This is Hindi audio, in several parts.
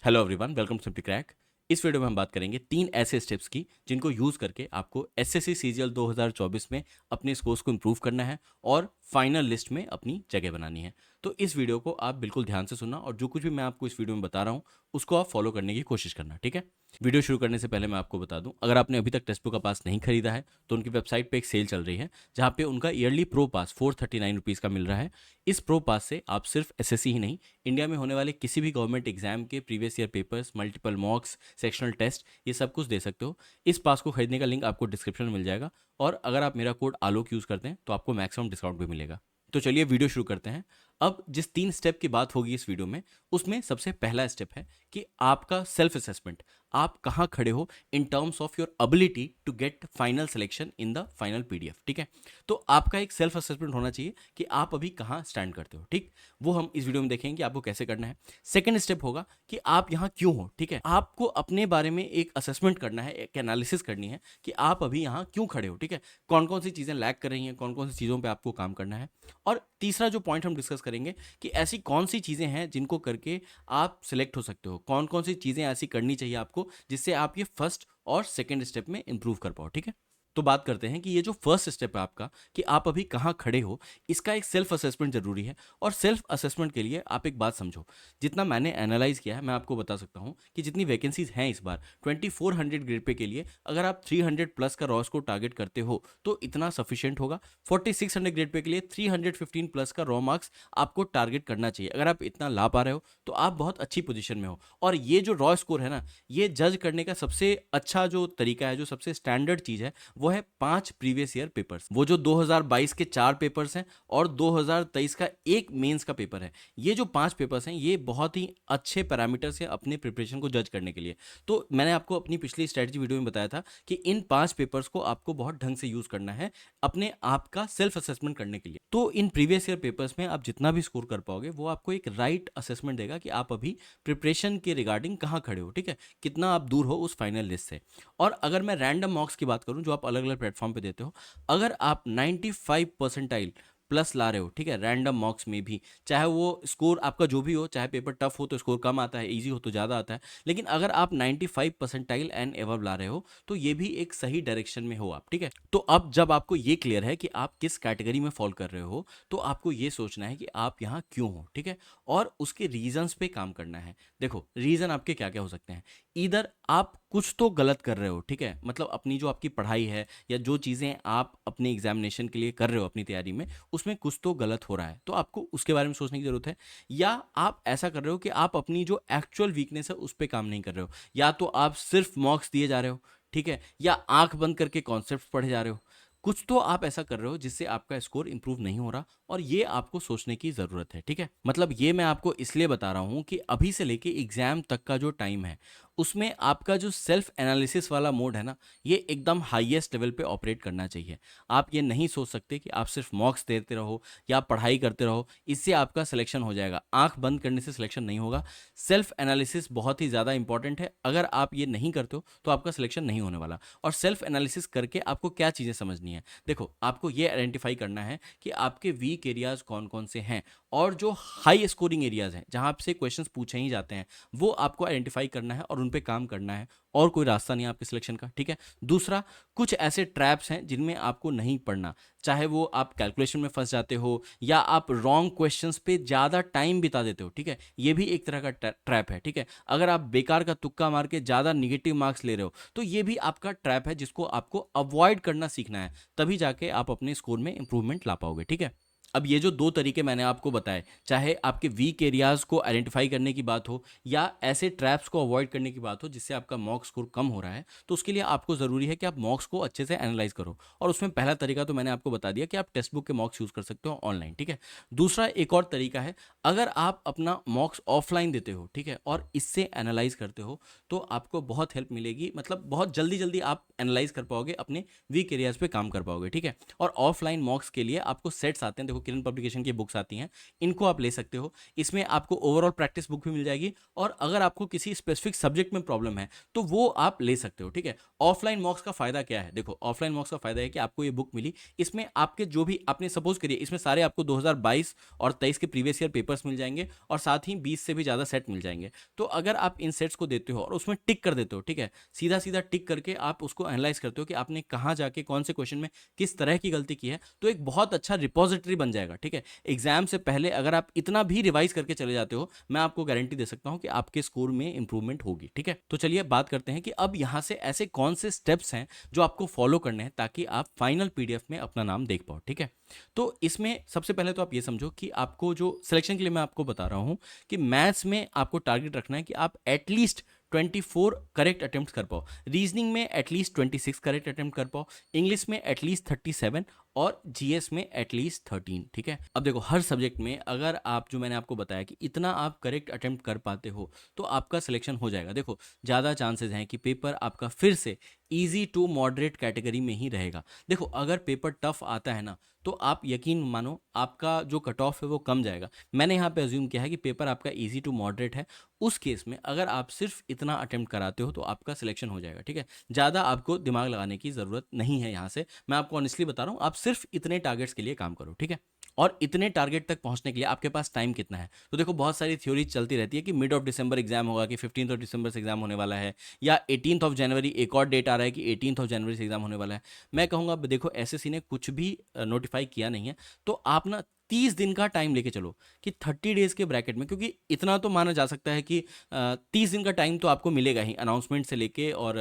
Hello everyone, welcome to Simply Crack. इस वीडियो में हम बात करेंगे 3 ऐसे स्टेप्स की जिनको यूज़ करके आपको एसएससी सीजीएल 2024 में अपने स्कोर्स को इम्प्रूव करना है और फाइनल लिस्ट में अपनी जगह बनानी है। तो इस वीडियो को आप बिल्कुल ध्यान से सुनना और जो कुछ भी मैं आपको इस वीडियो में बता रहा हूँ उसको आप फॉलो करने की कोशिश करना, ठीक है। वीडियो शुरू करने से पहले मैं आपको बता दूं, अगर आपने अभी तक टेक्स्ट बुक का पास नहीं खरीदा है तो उनकी वेबसाइट पे एक सेल चल रही है जहाँ पे उनका ईयरली प्रो पास 439 रुपीज़ का मिल रहा है। इस प्रो पास से आप सिर्फ एसएससी ही नहीं, इंडिया में होने वाले किसी भी गवर्नमेंट एग्जाम के previous year papers, multiple mocks, sectional test, ये सब कुछ दे सकते हो। इस पास को खरीदने का लिंक आपको डिस्क्रिप्शन में मिल जाएगा और अगर आप मेरा कोड आलोक यूज़ करते हैं तो आपको मैक्सिमम डिस्काउंट भी मिलेगा। तो चलिए वीडियो शुरू करते हैं। अब जिस 3 स्टेप की बात होगी इस वीडियो में, उसमें सबसे पहला स्टेप है कि आपका सेल्फ असेसमेंट। आप कहाँ खड़े हो in terms of your ability to get final selection in the final PDF, ठीक है। तो आपका एक सेल्फ असेसमेंट होना चाहिए कि आप अभी कहाँ स्टैंड करते हो, ठीक। वो हम इस वीडियो में देखेंगे कि आपको कैसे करना है। सेकंड स्टेप होगा कि आप यहाँ क्यों हो, ठीक है। आपको अपने बारे में एक असेसमेंट करना है, एक एनालिसिस करनी है कि आप अभी यहाँ क्यों खड़े हो, ठीक है। कौन कौन सी चीज़ें लैग कर रही हैं, कौन कौन सी चीज़ों पर आपको काम करना है। और तीसरा जो पॉइंट हम डिस्कस करेंगे कि ऐसी कौन सी चीज़ें हैं जिनको करके आप सिलेक्ट हो सकते हो, कौन कौन सी चीज़ें ऐसी करनी चाहिए आपको जिससे आप ये फर्स्ट और सेकंड स्टेप में इंप्रूव कर पाओ, ठीक है। तो बात करते हैं कि ये जो फर्स्ट स्टेप है आपका कि आप अभी कहाँ खड़े हो, इसका एक सेल्फ असेसमेंट जरूरी है। और सेल्फ असेसमेंट के लिए आप एक बात समझो, जितना मैंने एनालाइज किया है मैं आपको बता सकता हूँ कि जितनी वैकेंसीज हैं इस बार 2400 ग्रेड पे के लिए, अगर आप 300 प्लस का रॉस को टारगेट करते हो तो इतना सफिशियंट होगा। 4600 ग्रेड पे के लिए 315 प्लस का रॉ मार्क्स आपको टारगेट करना चाहिए। अगर आप इतना ला पा रहे हो तो आप बहुत अच्छी पोजीशन में हो। और ये जो रॉ स्कोर है ना, ये जज करने का सबसे अच्छा जो तरीका है, जो सबसे स्टैंडर्ड चीज़ है, वो है 5 प्रीवियस ईयर पेपर्स। वो जो 2022 के 4 पेपर्स हैं और 2023 का एक मेंस का पेपर है। ये जो 5 पेपर्स हैं ये बहुत ही अच्छे पैरामीटर्स हैं अपने प्रिपरेशन को जज करने के लिए। तो मैंने आपको अपनी पिछली स्ट्रेटजी वीडियो में बताया था कि इन 5 पेपर्स को आपको बहुत ढंग से यूज़ करना है अपने आप का सेल्फ असेसमेंट करने के लिए। तो इन प्रीवियस ईयर पेपर्स में आप जितना भी स्कोर कर पाओगे वो आपको एक राइट असेसमेंट देगा कि आप अभी प्रिपरेशन के रिगार्डिंग कहाँ खड़े हो, ठीक है, कितना आप दूर हो उस फाइनल लिस्ट से। और अगर मैं रैंडम मॉक्स की बात करूं जो आप अलग अलग प्लेटफॉर्म पे देते हो, अगर आप 95 परसेंटाइल प्लस ला रहे हो, ठीक है, रैंडम मॉक्स में भी, चाहे वो स्कोर आपका जो भी हो, चाहे पेपर टफ हो तो स्कोर कम आता है, इजी हो तो ज़्यादा आता है, लेकिन अगर आप 95 परसेंटाइल एंड एवब ला रहे हो तो ये भी एक सही डायरेक्शन में हो आप, ठीक है। तो अब जब आपको ये क्लियर है कि आप किस कैटेगरी में फॉल कर रहे हो, तो आपको ये सोचना है कि आप यहाँ क्यों हो, ठीक है, और उसके रीजंस पे काम करना है। देखो रीजन आपके क्या क्या हो सकते हैं। इधर आप कुछ तो गलत कर रहे हो, ठीक है, मतलब अपनी जो आपकी पढ़ाई है या जो चीज़ें आप अपने एग्जामिनेशन के लिए कर रहे हो अपनी तैयारी में, उसमें कुछ तो गलत हो रहा है, तो आपको उसके बारे में सोचने की ज़रूरत है। या आप ऐसा कर रहे हो कि आप अपनी जो एक्चुअल वीकनेस है उस पर काम नहीं कर रहे हो, या तो आप सिर्फ मॉक्स दिए जा रहे हो, ठीक है, या आंख बंद करके कॉन्सेप्ट पढ़े जा रहे हो। कुछ तो आप ऐसा कर रहे हो जिससे आपका स्कोर इंप्रूव नहीं हो रहा और ये आपको सोचने की ज़रूरत है, ठीक है। मतलब ये मैं आपको इसलिए बता रहा हूँ कि अभी से लेके एग्जाम तक का जो टाइम है उसमें आपका जो सेल्फ एनालिसिस वाला मोड है ना, ये एकदम हाईएस्ट लेवल पे ऑपरेट करना चाहिए। आप ये नहीं सोच सकते कि आप सिर्फ मॉक्स देते रहो या पढ़ाई करते रहो, इससे आपका सिलेक्शन हो जाएगा। आंख बंद करने से सिलेक्शन नहीं होगा। सेल्फ एनालिसिस बहुत ही ज़्यादा इंपॉर्टेंट है। अगर आप ये नहीं करते हो तो आपका सिलेक्शन नहीं होने वाला। और सेल्फ एनालिसिस करके आपको क्या चीज़ें समझनी है, देखो आपको ये आइडेंटिफाई करना है कि आपके वीक एरियाज कौन कौन से हैं और जो हाई स्कोरिंग एरियाज हैं जहां आपसे क्वेश्चंस पूछे ही जाते हैं, वो आपको आइडेंटिफाई करना है और उन पे काम करना है। और कोई रास्ता नहीं है आपके सिलेक्शन का, ठीक है। दूसरा, कुछ ऐसे ट्रैप्स हैं जिनमें आपको नहीं पढ़ना, चाहे वो आप कैलकुलेशन में फंस जाते हो या आप रॉन्ग क्वेश्चंस पे ज़्यादा टाइम बिता देते हो, ठीक है, ये भी एक तरह का ट्रैप है, ठीक है। अगर आप बेकार का तुक्का मार के ज़्यादा निगेटिव मार्क्स ले रहे हो तो ये भी आपका ट्रैप है जिसको आपको अवॉइड करना सीखना है, तभी जाके आप अपने स्कोर में इंप्रूवमेंट ला पाओगे, ठीक है। अब ये जो 2 तरीके मैंने आपको बताए, चाहे आपके वीक एरियाज को आइडेंटिफाई करने की बात हो या ऐसे ट्रैप्स को अवॉइड करने की बात हो जिससे आपका मॉक स्कोर कम हो रहा है, तो उसके लिए आपको ज़रूरी है कि आप मॉक्स को अच्छे से एनालाइज करो। और उसमें पहला तरीका तो मैंने आपको बता दिया कि आप टेक्स्ट बुक के मॉक्स यूज़ कर सकते हो ऑनलाइन, ठीक है। दूसरा एक और तरीका है, अगर आप अपना मॉक्स ऑफलाइन देते हो, ठीक है, और इससे एनालाइज करते हो तो आपको बहुत हेल्प मिलेगी, मतलब बहुत जल्दी जल्दी आप एनालाइज कर पाओगे, अपने वीक एरियाज पे काम कर पाओगे, ठीक है। और ऑफलाइन मॉक्स के लिए आपको सेट्स आते हैं, देखो किरण पब्लिकेशन की बुक्स आती हैं, इनको आप ले सकते हो। इसमें आपको ओवरऑल प्रैक्टिस बुक भी मिल जाएगी, और अगर आपको किसी स्पेसिफिक सब्जेक्ट में प्रॉब्लम है तो वो आप ले सकते हो, ठीक है। ऑफलाइन मॉक्स का फायदा क्या है? देखो, ऑफलाइन मॉक्स का फायदा है कि आपको ये बुक मिली, इसमें आपके जो भी आपने सपोज करिए, इसमें सारे आपको 2022 और 23 के प्रीवियस ईयर पेपर्स मिल जाएंगे, और साथ ही 20 से भी ज़्यादा सेट मिल जाएंगे। तो अगर आप इन सेट्स को देते हो और उसमें टिक कर देते हो, ठीक है, सीधा सीधा टिक करके आप उसको एनालाइज करते हो कि आपने कहाँ जाके कौन से क्वेश्चन में किस तरह की गलती की है, तो एक बहुत अच्छा रिपोजिटरी बन जाएगा, ठीक है। एग्जाम से पहले अगर आप इतना भी रिवाइज करके चले जाते हो, मैं आपको गारंटी दे सकता हूं कि आपके स्कोर में इंप्रूवमेंट होगी, ठीक है। तो चलिए बात करते हैं कि अब यहां से ऐसे कौन से स्टेप्स हैं जो आपको फॉलो करने हैं ताकि आप फाइनल पीडीएफ में अपना नाम देख पाओ, ठीक है। तो इसमें सबसे पहले तो आप ये समझो कि आपको जो सिलेक्शन के लिए मैं आपको बता रहा हूं कि मैथ्स में आपको टारगेट रखना है कि आप एटलीस्ट 24 करेक्ट अटेम्प्ट कर पाओ, रीजनिंग में एटलीस्ट 26 करेक्ट अटेम्प्ट कर पाओ, इंग्लिश में एटलीस्ट 37, और जीएस में एटलीस्ट 13, ठीक है। अब देखो, हर सब्जेक्ट में अगर आप, जो मैंने आपको बताया कि इतना आप करेक्ट अटेम्प्ट कर पाते हो तो आपका सिलेक्शन हो जाएगा। देखो, ज़्यादा चांसेस हैं कि पेपर आपका फिर से इजी टू मॉडरेट कैटेगरी में ही रहेगा। देखो, अगर पेपर टफ आता है ना, तो आप यकीन मानो आपका जो कट ऑफ है वो कम जाएगा। मैंने यहाँ पे अज्यूम किया है कि पेपर आपका इजी टू मॉडरेट है, उस केस में अगर आप सिर्फ इतना अटेम्प्ट कराते हो तो आपका सिलेक्शन हो जाएगा, ठीक है। ज़्यादा आपको दिमाग लगाने की ज़रूरत नहीं है यहाँ से, मैं आपको ऑनेस्टली बता रहा हूँ। आप सिर्फ इतने टारगेट्स के लिए काम करो, ठीक है। और इतने टारगेट तक पहुंचने के लिए आपके पास टाइम कितना है? तो देखो, बहुत सारी थ्योरी चलती रहती है कि मिड ऑफ दिसंबर एग्जाम होगा, कि 15th ऑफ दिसंबर से एग्जाम होने वाला है, या 18th ऑफ जनवरी, एक और डेट आ रहा है कि 18th ऑफ जनवरी से एग्जाम होने वाला है। मैं कहूँगा देखो, एसएससी ने कुछ भी नोटिफाई किया नहीं है, तो आप ना 30 दिन का टाइम लेके चलो कि 30 डेज के ब्रैकेट में, क्योंकि इतना तो माना जा सकता है कि 30 दिन का टाइम तो आपको मिलेगा ही, अनाउंसमेंट से लेके और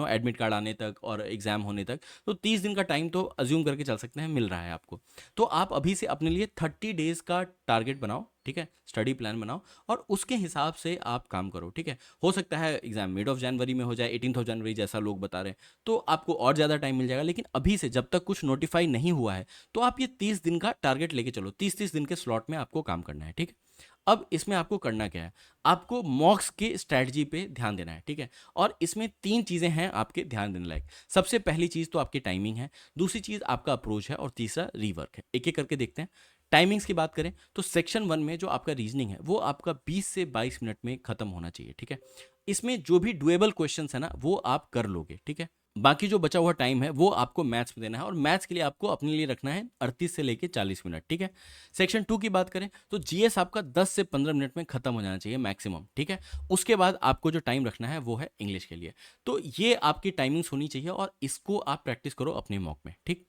एडमिट कार्ड आने तक और एग्जाम होने तक, तो 30 दिन का टाइम तो अज्यूम करके चल सकते हैं मिल रहा है आपको। तो आप अभी से अपने लिए 30 डेज का टारगेट बनाओ, ठीक है, स्टडी प्लान बनाओ, और उसके हिसाब से आप काम करो, ठीक है। हो सकता है एग्जाम मिड ऑफ जनवरी में हो जाए, 18th ऑफ जनवरी जैसा लोग बता रहे हैं, तो आपको और ज़्यादा टाइम मिल जाएगा। लेकिन अभी से जब तक कुछ नोटिफाई नहीं हुआ है, तो आप ये 30 दिन का टारगेट लेके चलो, 30-30 दिन के स्लॉट में आपको काम करना है, ठीक है। अब इसमें आपको करना क्या है? आपको मॉक्स के स्ट्रैटेजी पे ध्यान देना है, ठीक है। और इसमें 3 चीज़ें हैं आपके ध्यान देने लायक। सबसे पहली चीज़ तो आपकी टाइमिंग है, दूसरी चीज़ आपका अप्रोच है, और तीसरा रीवर्क है। एक एक करके देखते हैं। टाइमिंग्स की बात करें तो सेक्शन 1 में जो आपका रीजनिंग है वो आपका 20 से 22 मिनट में खत्म होना चाहिए, ठीक है। इसमें जो भी डुएबल क्वेश्चंस है ना, वो आप कर लोगे, ठीक है। बाकी जो बचा हुआ टाइम है वो आपको मैथ्स में देना है, और मैथ्स के लिए आपको अपने लिए रखना है 38 से लेके 40 मिनट, ठीक है। सेक्शन 2 की बात करें तो जीएस आपका 10 से 15 मिनट में खत्म हो जाना चाहिए मैक्सिमम, ठीक है। उसके बाद आपको जो टाइम रखना है वो है इंग्लिश के लिए। तो ये आपकी टाइमिंग्स होनी चाहिए, और इसको आप प्रैक्टिस करो अपने मॉक में, ठीक।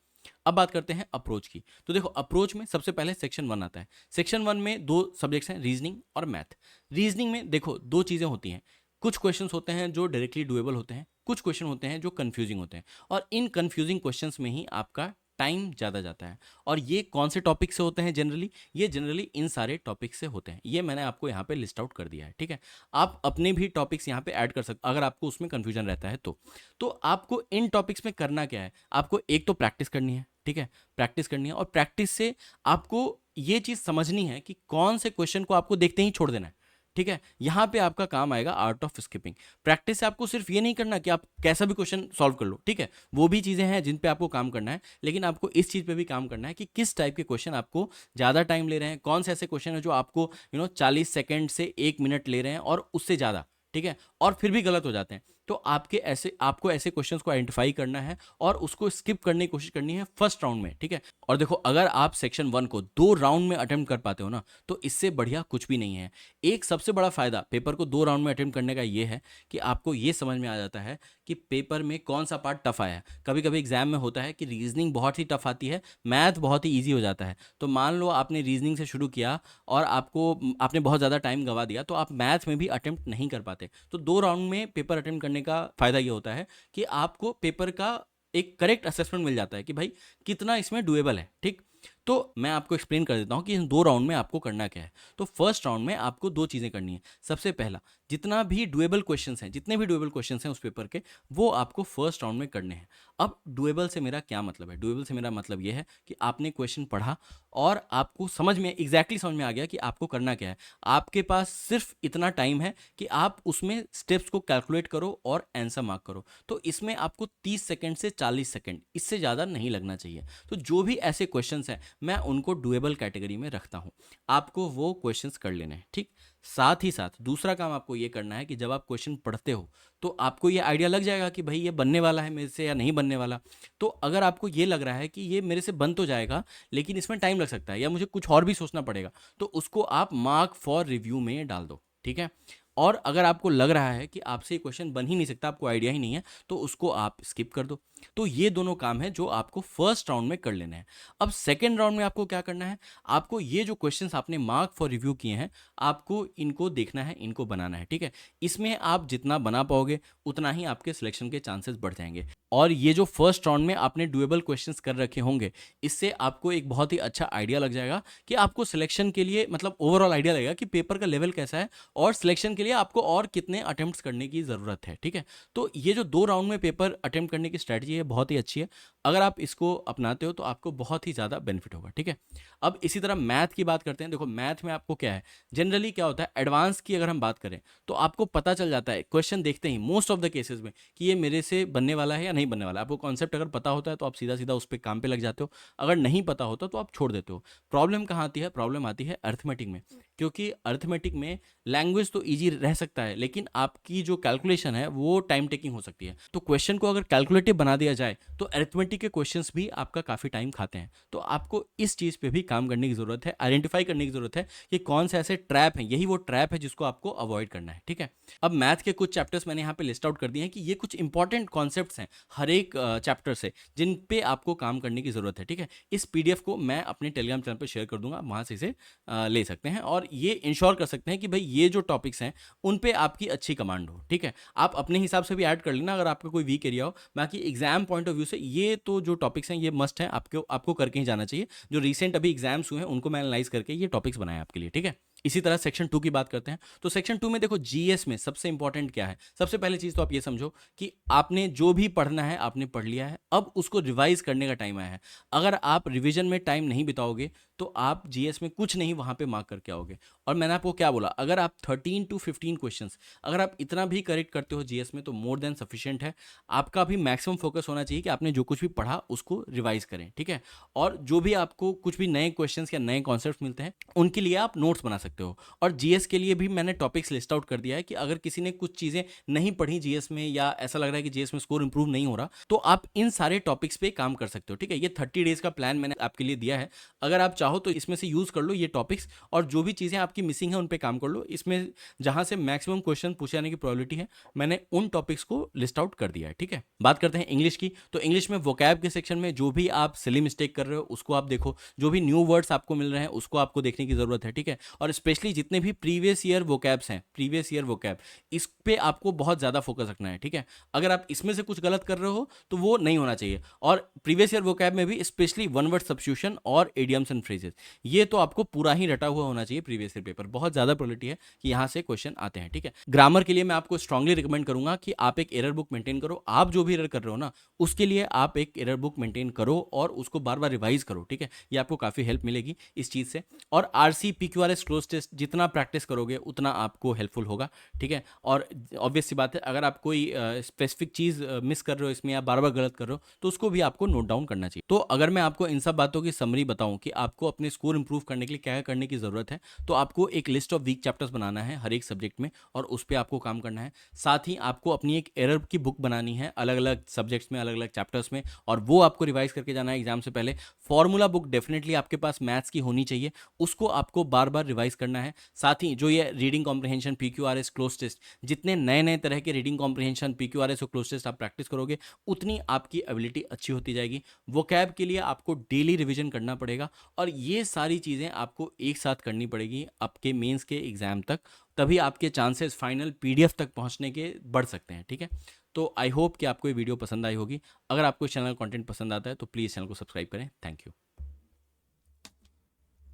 अब बात करते हैं अप्रोच की। तो देखो, अप्रोच में सबसे पहले सेक्शन 1 आता है। सेक्शन 1 में 2 सब्जेक्ट्स हैं, रीजनिंग और मैथ। रीजनिंग में देखो 2 चीज़ें होती हैं, कुछ क्वेश्चंस होते हैं जो डायरेक्टली डुएबल होते हैं, कुछ क्वेश्चन होते हैं जो कंफ्यूजिंग होते हैं, और इन कंफ्यूजिंग क्वेश्चंस में ही आपका टाइम ज़्यादा जाता है। और ये कौन से टॉपिक से होते हैं जनरली? ये जनरली इन सारे टॉपिक से होते हैं, ये मैंने आपको यहाँ पे लिस्ट आउट कर दिया है, ठीक है। आप अपने भी टॉपिक्स यहाँ पे ऐड कर सकते, अगर आपको उसमें कंफ्यूजन रहता है तो आपको इन टॉपिक्स में करना क्या है? आपको एक तो प्रैक्टिस करनी है, ठीक है, प्रैक्टिस करनी है, और प्रैक्टिस से आपको ये चीज़ समझनी है कि कौन से क्वेश्चन को आपको देखते ही छोड़ देना है, ठीक है। यहाँ पे आपका काम आएगा आर्ट ऑफ स्किपिंग। प्रैक्टिस से आपको सिर्फ ये नहीं करना कि आप कैसा भी क्वेश्चन सॉल्व कर लो, ठीक है, वो भी चीज़ें हैं जिन पे आपको काम करना है, लेकिन आपको इस चीज़ पे भी काम करना है कि किस टाइप के क्वेश्चन आपको ज़्यादा टाइम ले रहे हैं, कौन से ऐसे क्वेश्चन है जो आपको 40 सेकेंड से 1 मिनट ले रहे हैं और उससे ज़्यादा, ठीक है, और फिर भी गलत हो जाते हैं। तो आपको ऐसे क्वेश्चंस को आइडेंटिफाई करना है और उसको स्किप करने की कोशिश करनी है फर्स्ट राउंड में, ठीक है। और देखो, अगर आप सेक्शन 1 को 2 राउंड में अटेम्प्ट कर पाते हो ना, तो इससे बढ़िया कुछ भी नहीं है। एक सबसे बड़ा फायदा पेपर को 2 राउंड में अटेम्प्ट करने का ये है कि आपको ये समझ में आ जाता है कि पेपर में कौन सा पार्ट टफ आया है। कभी कभी एग्जाम में होता है कि रीजनिंग बहुत ही टफ आती है, मैथ बहुत ही ईजी हो जाता है। तो मान लो आपने रीजनिंग से शुरू किया और आपने बहुत ज़्यादा टाइम गंवा दिया, तो आप मैथ में भी अटेम्प्ट नहीं कर पाते। तो 2 राउंड में पेपर अटेम्प्ट करने का फ़ायदा ये होता है कि आपको पेपर का एक करेक्ट असेसमेंट मिल जाता है कि भाई कितना इसमें डुएबल है, ठीक। तो मैं आपको एक्सप्लेन कर देता हूँ कि इन 2 राउंड में आपको करना क्या है। तो फर्स्ट राउंड में आपको 2 चीज़ें करनी है। सबसे पहला, जितना भी डुएबल क्वेश्चंस हैं, जितने भी डुएबल क्वेश्चंस हैं उस पेपर के, वो आपको फर्स्ट राउंड में करने हैं। अब डुएबल से मेरा क्या मतलब है? डुएबल से मेरा मतलब ये है कि आपने क्वेश्चन पढ़ा और आपको समझ में एग्जैक्टली समझ में आ गया कि आपको करना क्या है। आपके पास सिर्फ इतना टाइम है कि आप उसमें स्टेप्स को कैलकुलेट करो और आंसर मार्क करो। तो इसमें आपको 30 सेकंड से 40 सेकंड, इससे ज़्यादा नहीं लगना चाहिए। तो जो भी ऐसे क्वेश्चंस हैं, मैं उनको डुएबल कैटेगरी में रखता हूँ। आपको वो क्वेश्चंस कर लेने हैं, ठीक। साथ ही साथ दूसरा काम आपको ये करना है कि जब आप क्वेश्चन पढ़ते हो तो आपको ये आइडिया लग जाएगा कि भाई ये बनने वाला है मेरे से या नहीं बनने वाला। तो अगर आपको ये लग रहा है कि ये मेरे से बन तो जाएगा लेकिन इसमें टाइम लग सकता है या मुझे कुछ और भी सोचना पड़ेगा, तो उसको आप मार्क फॉर रिव्यू में डाल दो, ठीक है। और अगर आपको लग रहा है कि आपसे ये क्वेश्चन बन ही नहीं सकता, आपको आइडिया ही नहीं है, तो उसको आप स्किप कर दो। तो ये दोनों काम है जो आपको फर्स्ट राउंड में कर लेने हैं। अब सेकेंड राउंड में आपको क्या करना है, आपको ये जो क्वेश्चंस आपने मार्क फॉर रिव्यू किए हैं, आपको इनको देखना है, इनको बनाना है, ठीक है। इसमें आप जितना बना पाओगे उतना ही आपके सिलेक्शन के चांसेस बढ़ जाएंगे। और ये जो फर्स्ट राउंड में आपने डुएबल क्वेश्चंस कर रखे होंगे, इससे आपको एक बहुत ही अच्छा आइडिया लग जाएगा कि आपको सिलेक्शन के लिए, मतलब ओवरऑल आइडिया लगेगा कि पेपर का लेवल कैसा है और सिलेक्शन के लिए आपको और कितने अटेम्प्ट्स करने की ज़रूरत है, ठीक है। तो ये जो 2 राउंड में पेपर अटेम्प्ट करने की स्ट्रैटेजी है, बहुत ही अच्छी है। अगर आप इसको अपनाते हो तो आपको बहुत ही ज़्यादा बेनिफिट होगा, ठीक है। अब इसी तरह मैथ की बात करते हैं। देखो मैथ में आपको क्या है, जनरली क्या होता है, एडवांस की अगर हम बात करें तो आपको पता चल जाता है क्वेश्चन देखते ही मोस्ट ऑफ द केसेस में कि ये मेरे से बनने वाला है या नहीं बनने वाला है। आपको कॉन्सेप्ट अगर पता होता है तो आप सीधा सीधा उस पर काम पे लग जाते हो, अगर नहीं पता होता तो आप छोड़ देते हो। प्रॉब्लम कहाँ आती है, प्रॉब्लम आती है अर्थमेटिक में, क्योंकि अर्थमेटिक में लैंग्वेज तो ईजी रह सकता है लेकिन आपकी जो कैलकुलेशन है वो टाइम टेकिंग हो सकती है। तो क्वेश्चन को अगर कैलकुलेटिव बना दिया जाए तो अरिथमेटिक के क्वेश्चंस भी आपका काफ़ी टाइम खाते हैं। तो आपको इस चीज़ पे भी काम करने की ज़रूरत है, आइडेंटिफाई करने की ज़रूरत है कि कौन से ऐसे ट्रैप हैं, यही वो ट्रैप है जिसको आपको अवॉइड करना है, ठीक है। अब मैथ के कुछ चैप्टर्स मैंने यहाँ पे लिस्ट आउट कर दिए हैं कि ये कुछ इंपॉर्टेंट कॉन्सेप्ट्स हैं हर एक चैप्टर से, जिन पे आपको काम करने की ज़रूरत है, ठीक है। इस पीडीएफ को मैं अपने टेलीग्राम चैनल पर शेयर कर दूंगा, वहाँ से इसे ले सकते हैं और ये इंश्योर कर सकते हैं कि भाई ये जो टॉपिक्स हैं उन पे आपकी अच्छी कमांड हो, ठीक है। आप अपने हिसाब से भी ऐड कर लेना अगर आपका कोई वीक एरिया हो। बाकी एग्जाम पॉइंट ऑफ व्यू से ये तो जो टॉपिक्स हैं ये मस्ट है, आपको करके ही जाना चाहिए। जो रिसेंट अभी एग्जाम्स हुए हैं उनको मैं एनालाइज करके ये टॉपिक्स बनाए आपके लिए, ठीक है। इसी तरह सेक्शन 2 की बात करते हैं। तो सेक्शन 2 में देखो जीएस में सबसे इंपॉर्टेंट क्या है। सबसे पहली चीज तो आप ये समझो कि आपने जो भी पढ़ना है आपने पढ़ लिया है, अब उसको रिवाइज करने का टाइम आया है। अगर आप रिवीजन में टाइम नहीं बिताओगे तो आप जीएस में कुछ नहीं वहां पे मार्क करके आओगे। और मैंने आपको क्या बोला, अगर आप 13 to 15 क्वेश्चंस अगर आप इतना भी करेक्ट करते हो जीएस में तो मोर देन सफिशिएंट है। आपका भी मैक्सिमम फोकस होना चाहिए कि आपने जो कुछ भी पढ़ा उसको रिवाइज करें, ठीक है। और जो भी आपको कुछ भी नए क्वेश्चंस या नए कॉन्सेप्ट्स मिलते हैं उनके लिए आप नोट्स बना सकते हो। और जीएस के लिए भी मैंने टॉपिक्स लिस्ट आउट कर दिया है कि अगर किसी ने कुछ चीज़ें नहीं पढ़ी जीएस में या ऐसा लग रहा है कि जीएस में स्कोर इंप्रूव नहीं हो रहा, तो आप इन सारे टॉपिक्स पे काम कर सकते हो, ठीक है। ये 30 डेज का प्लान मैंने आपके लिए दिया है। अगर आप चाहो तो इसमें से यूज़ कर लो ये टॉपिक्स और जो भी चीज़ें आपकी मिसिंग है उन पे काम कर लो। इसमें जहां से मैक्सिमम क्वेश्चन पूछे जाने की प्रोबेबिलिटी है मैंने उन टॉपिक्स को लिस्ट आउट कर दिया है, ठीक है। बात करते हैं इंग्लिश की। तो इंग्लिश में वोकैब के सेक्शन में जो भी आप सिली मिस्टेक कर रहे हो उसको आप देखो, जो भी न्यू वर्ड्स आपको मिल रहे हैं उसको आपको देखने की जरूरत है, ठीक है। और स्पेशली जितने भी प्रीवियस ईयर वोकैब्स हैं, प्रीवियस ईयर वोकैब, इस पे आपको बहुत ज़्यादा फोकस रखना है, ठीक है। अगर आप इसमें से कुछ गलत कर रहे हो तो वो नहीं होना चाहिए। और प्रीवियस ईयर वोकैब में भी स्पेशली वन वर्ड सब्स्टिट्यूशन और एडियम्स एंड फ्रेजेस, ये तो आपको पूरा ही रटा हुआ होना चाहिए प्रीवियस ईयर पेपर। बहुत ज़्यादा प्रोबेबिलिटी है कि यहाँ से क्वेश्चन आते हैं, ठीक है। ग्रामर के लिए मैं आपको स्ट्रांगली रिकमेंड करूंगा कि आप एक एरर बुक मेंटेन करो। आप जो भी एरर कर रहे हो ना उसके लिए आप एक एरर बुक मेंटेन करो और उसको बार बार रिवाइज करो, ठीक है। ये आपको काफ़ी हेल्प मिलेगी इस चीज़ से। और आरसी पीक्यूआरएस क्लोज टेस्ट जितना प्रैक्टिस करोगे उतना आपको हेल्पफुल होगा, ठीक है। और ऑब्वियस सी बात है अगर आप कोई स्पेसिफिक चीज़ मिस कर रहे हो इसमें या बार बार गलत कर रहे हो तो उसको भी आपको नोट डाउन करना चाहिए। तो अगर मैं आपको इन सब बातों की समरी बताऊं कि आपको अपने स्कोर इंप्रूव करने के लिए क्या करने की ज़रूरत है, तो आपको एक लिस्ट ऑफ वीक चैप्टर्स बनाना है हर एक सब्जेक्ट में और उस पर आपको काम करना है। साथ ही आपको अपनी एक एरर की बुक बनानी है अलग अलग सब्जेक्ट्स में, अलग अलग चैप्टर्स में, और वो आपको रिवाइज करके जाना है एग्जाम से पहले। फॉर्मूला बुक डेफिनेटली आपके पास मैथ्स की होनी चाहिए, उसको आपको बार बार रिवाइज करना है। साथ ही जो ये reading comprehension, PQRS, cloze test, जितने नए नए तरह के रीडिंग कॉम्प्रिहेंशन, पीक्यूआरएस और क्लोज टेस्ट आप प्रैक्टिस करोगे उतनी आपकी एबिलिटी अच्छी होती जाएगी। वोकैब के लिए आपको डेली रिवीजन करना पड़ेगा और ये सारी चीज़ें आपको एक साथ करनी पड़ेगी आपके मेंस के एग्जाम तक, तभी आपके चांसेस फाइनल पीडीएफ तक पहुंचने के बढ़ सकते हैं, ठीक है। तो आई होप कि आपको ये वीडियो पसंद आई होगी। अगर आपको इस चैनल का कंटेंट पसंद आता है तो प्लीज़ चैनल को सब्सक्राइब करें। Thank you.